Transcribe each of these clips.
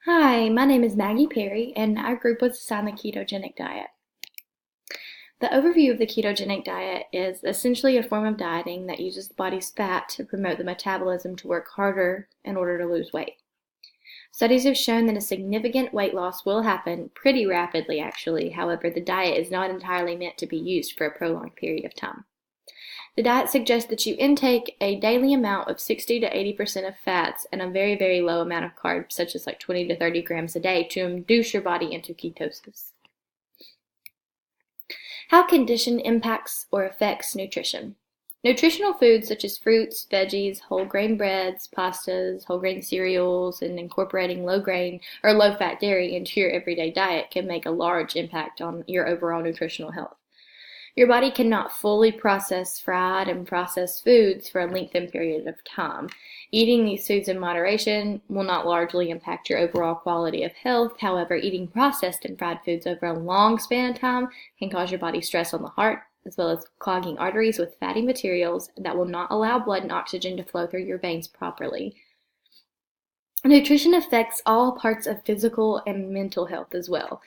Hi, my name is Maggie Perry, and our group was assigned the ketogenic diet. The overview of the ketogenic diet is essentially a form of dieting that uses the body's fat to promote the metabolism to work harder in order to lose weight. Studies have shown that a significant weight loss will happen pretty rapidly, actually. However, the diet is not entirely meant to be used for a prolonged period of time. The diet suggests that you intake a daily amount of 60 to 80% of fats and a very, very low amount of carbs, such as like 20 to 30 grams a day, to induce your body into ketosis. How condition impacts or affects nutrition. Nutritional foods such as fruits, veggies, whole grain breads, pastas, whole grain cereals, and incorporating low grain or low fat dairy into your everyday diet can make a large impact on your overall nutritional health. Your body cannot fully process fried and processed foods for a lengthened period of time. Eating these foods in moderation will not largely impact your overall quality of health. However, eating processed and fried foods over a long span of time can cause your body stress on the heart, as well as clogging arteries with fatty materials that will not allow blood and oxygen to flow through your veins properly. Nutrition affects all parts of physical and mental health as well.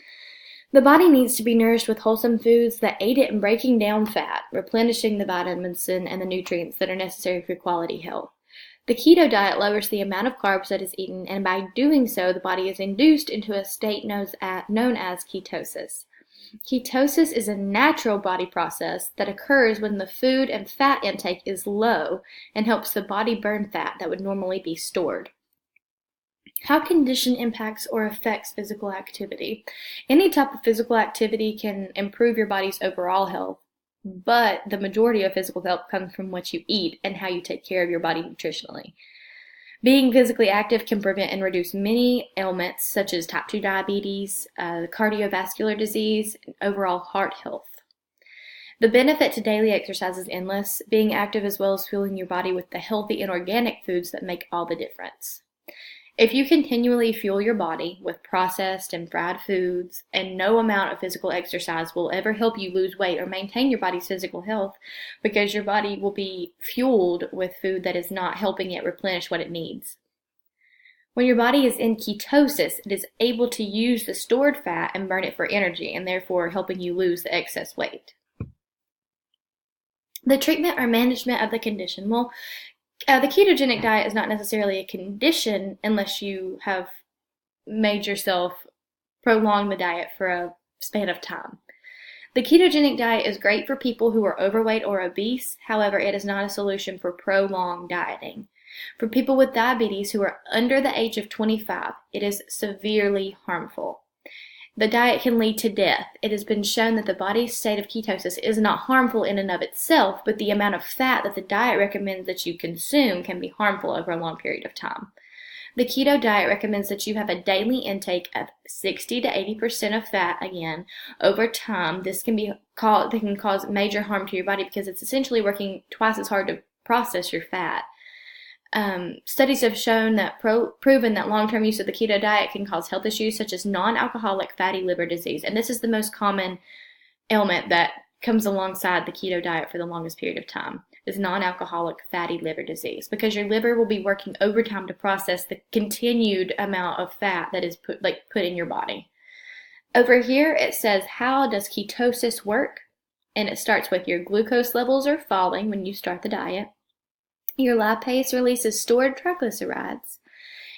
The body needs to be nourished with wholesome foods that aid it in breaking down fat, replenishing the vitamins and the nutrients that are necessary for quality health. The keto diet lowers the amount of carbs that is eaten, and by doing so, the body is induced into a state known as ketosis. Ketosis is a natural body process that occurs when the food and fat intake is low and helps the body burn fat that would normally be stored. How condition impacts or affects physical activity. Any type of physical activity can improve your body's overall health, but the majority of physical health comes from what you eat and how you take care of your body nutritionally. Being physically active can prevent and reduce many ailments such as type 2 diabetes, cardiovascular disease, and overall heart health. The benefit to daily exercise is endless, being active as well as fueling your body with the healthy and organic foods that make all the difference. If you continually fuel your body with processed and fried foods, and no amount of physical exercise will ever help you lose weight or maintain your body's physical health, because your body will be fueled with food that is not helping it replenish what it needs. When your body is in ketosis, it is able to use the stored fat and burn it for energy, and therefore helping you lose the excess weight. The treatment or management of the condition. The ketogenic diet is not necessarily a condition unless you have made yourself prolong the diet for a span of time. The ketogenic diet is great for people who are overweight or obese. However, it is not a solution for prolonged dieting. For people with diabetes who are under the age of 25, it is severely harmful. The diet can lead to death. It has been shown that the body's state of ketosis is not harmful in and of itself, but the amount of fat that the diet recommends that you consume can be harmful over a long period of time. The keto diet recommends that you have a daily intake of 60 to 80% of fat again over time. This can cause major harm to your body because it's essentially working twice as hard to process your fat. Studies have shown that proven that long-term use of the keto diet can cause health issues such as non-alcoholic fatty liver disease, and this is the most common ailment that comes alongside the keto diet for the longest period of time, is non-alcoholic fatty liver disease, because your liver will be working overtime to process the continued amount of fat that is put in your body. Over here it says, how does ketosis work? And it starts with your glucose levels are falling when you start the diet. Your lipase releases stored triglycerides,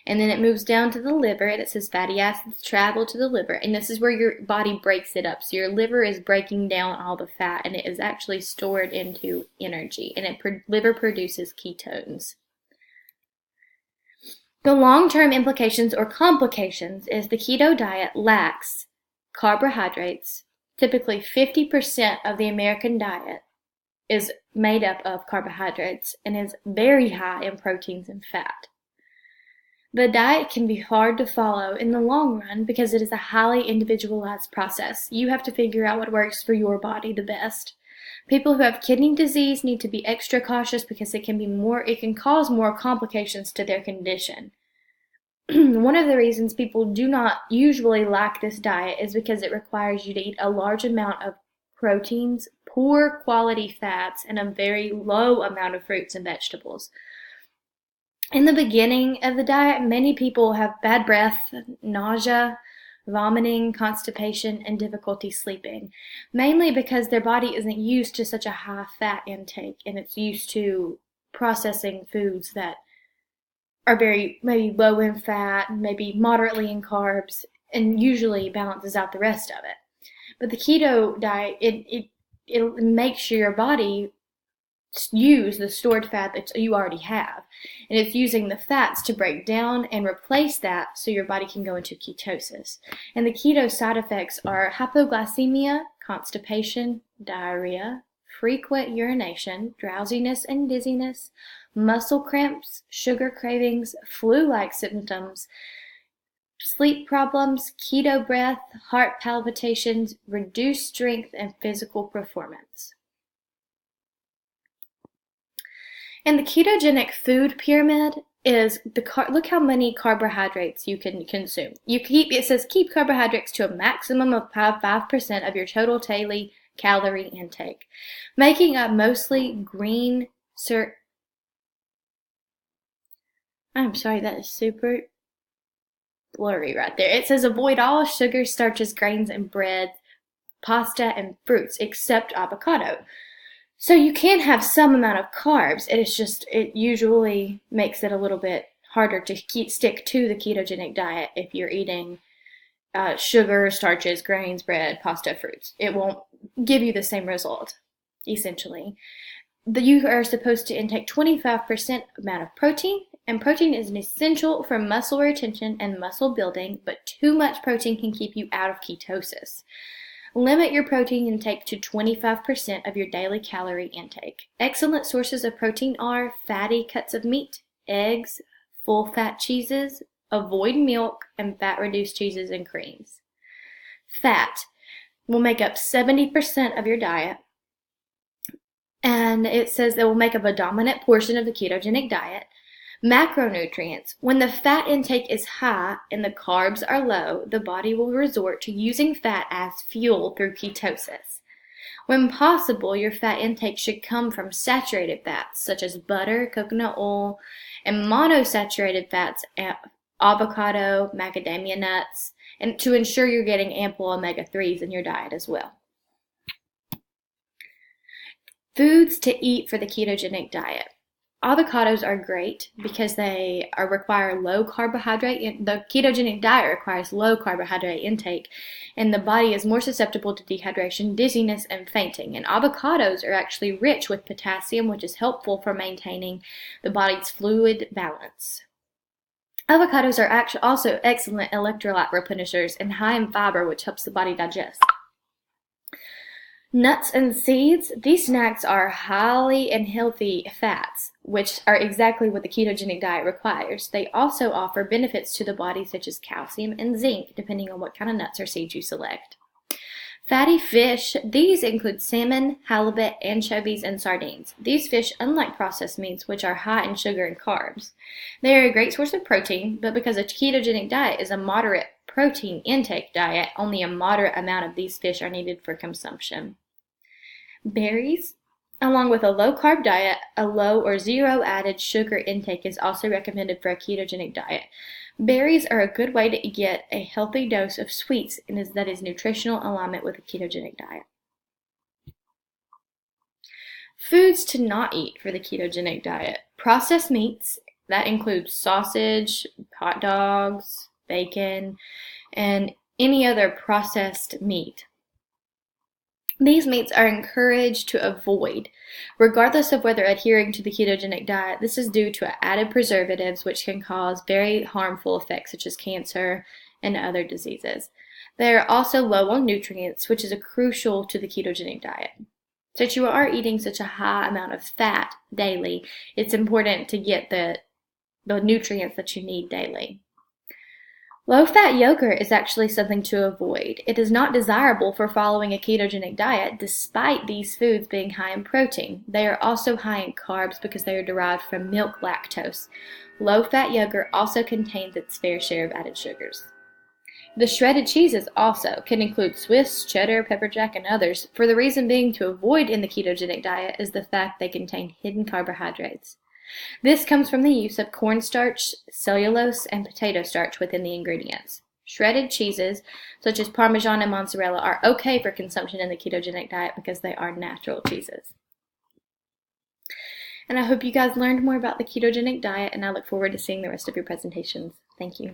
and then it moves down to the liver, and it says fatty acids travel to the liver, and this is where your body breaks it up. So your liver is breaking down all the fat, and it is actually stored into energy, and liver produces ketones. The long-term implications or complications is the keto diet lacks carbohydrates. Typically 50% of the American diet is made up of carbohydrates and is very high in proteins and fat. The diet can be hard to follow in the long run because it is a highly individualized process. You have to figure out what works for your body the best. People who have kidney disease need to be extra cautious because it can cause more complications to their condition. One of the reasons people do not usually like this diet is because it requires you to eat a large amount of proteins, poor quality fats, and a very low amount of fruits and vegetables. In the beginning of the diet, many people have bad breath, nausea, vomiting, constipation, and difficulty sleeping, mainly because their body isn't used to such a high fat intake and it's used to processing foods that are very maybe low in fat, maybe moderately in carbs, and usually balances out the rest of it. But the keto diet, it makes your body use the stored fat that you already have. And it's using the fats to break down and replace that so your body can go into ketosis. And the keto side effects are hypoglycemia, constipation, diarrhea, frequent urination, drowsiness and dizziness, muscle cramps, sugar cravings, flu-like symptoms, sleep problems, keto breath, heart palpitations, reduced strength, and physical performance. And the ketogenic food pyramid is look how many carbohydrates you can consume. It says keep carbohydrates to a maximum of 5% of your total daily calorie intake, making up mostly green I'm sorry, that is super blurry right there. It says avoid all sugars, starches, grains, and bread, pasta, and fruits except avocado. So you can have some amount of carbs. It usually makes it a little bit harder to stick to the ketogenic diet if you're eating sugar, starches, grains, bread, pasta, fruits. It won't give you the same result, essentially. You are supposed to intake 25% amount of protein, and protein is essential for muscle retention and muscle building, but too much protein can keep you out of ketosis. Limit your protein intake to 25% of your daily calorie intake. Excellent sources of protein are fatty cuts of meat, eggs, full-fat cheeses, avoid milk, and fat-reduced cheeses and creams. Fat will make up 70% of your diet, and it says it will make up a dominant portion of the ketogenic diet. Macronutrients. When the fat intake is high and the carbs are low, the body will resort to using fat as fuel through ketosis. When possible, your fat intake should come from saturated fats such as butter, coconut oil, and monosaturated fats, avocado, macadamia nuts, and to ensure you're getting ample omega-3s in your diet as well. Foods to eat for the ketogenic diet. Avocados are great because they require low carbohydrate. The ketogenic diet requires low carbohydrate intake, and the body is more susceptible to dehydration, dizziness, and fainting. And avocados are actually rich with potassium, which is helpful for maintaining the body's fluid balance. Avocados are actually also excellent electrolyte replenishers and high in fiber, which helps the body digest. Nuts and seeds. These snacks are highly and healthy fats, which are exactly what the ketogenic diet requires. They also offer benefits to the body such as calcium and zinc, depending on what kind of nuts or seeds you select. Fatty fish. These include salmon, halibut, anchovies, and sardines. These fish, unlike processed meats, which are high in sugar and carbs, they are a great source of protein, but because a ketogenic diet is a moderate protein intake diet, only a moderate amount of these fish are needed for consumption. Berries. Along with a low-carb diet, a low or zero added sugar intake is also recommended for a ketogenic diet. Berries are a good way to get a healthy dose of sweets that is nutritional alignment with a ketogenic diet. Foods to not eat for the ketogenic diet. Processed meats, that includes sausage, hot dogs, bacon, and any other processed meat. These meats are encouraged to avoid, regardless of whether adhering to the ketogenic diet. This is due to added preservatives, which can cause very harmful effects such as cancer and other diseases. They are also low on nutrients, which is crucial to the ketogenic diet. Since you are eating such a high amount of fat daily, it's important to get the nutrients that you need daily. Low-fat yogurt is actually something to avoid. It is not desirable for following a ketogenic diet, despite these foods being high in protein. They are also high in carbs because they are derived from milk lactose. Low-fat yogurt also contains its fair share of added sugars. The shredded cheeses also can include Swiss, cheddar, pepper jack, and others, for the reason being to avoid in the ketogenic diet is the fact they contain hidden carbohydrates. This comes from the use of cornstarch, cellulose, and potato starch within the ingredients. Shredded cheeses, such as Parmesan and mozzarella, are okay for consumption in the ketogenic diet because they are natural cheeses. And I hope you guys learned more about the ketogenic diet, and I look forward to seeing the rest of your presentations. Thank you.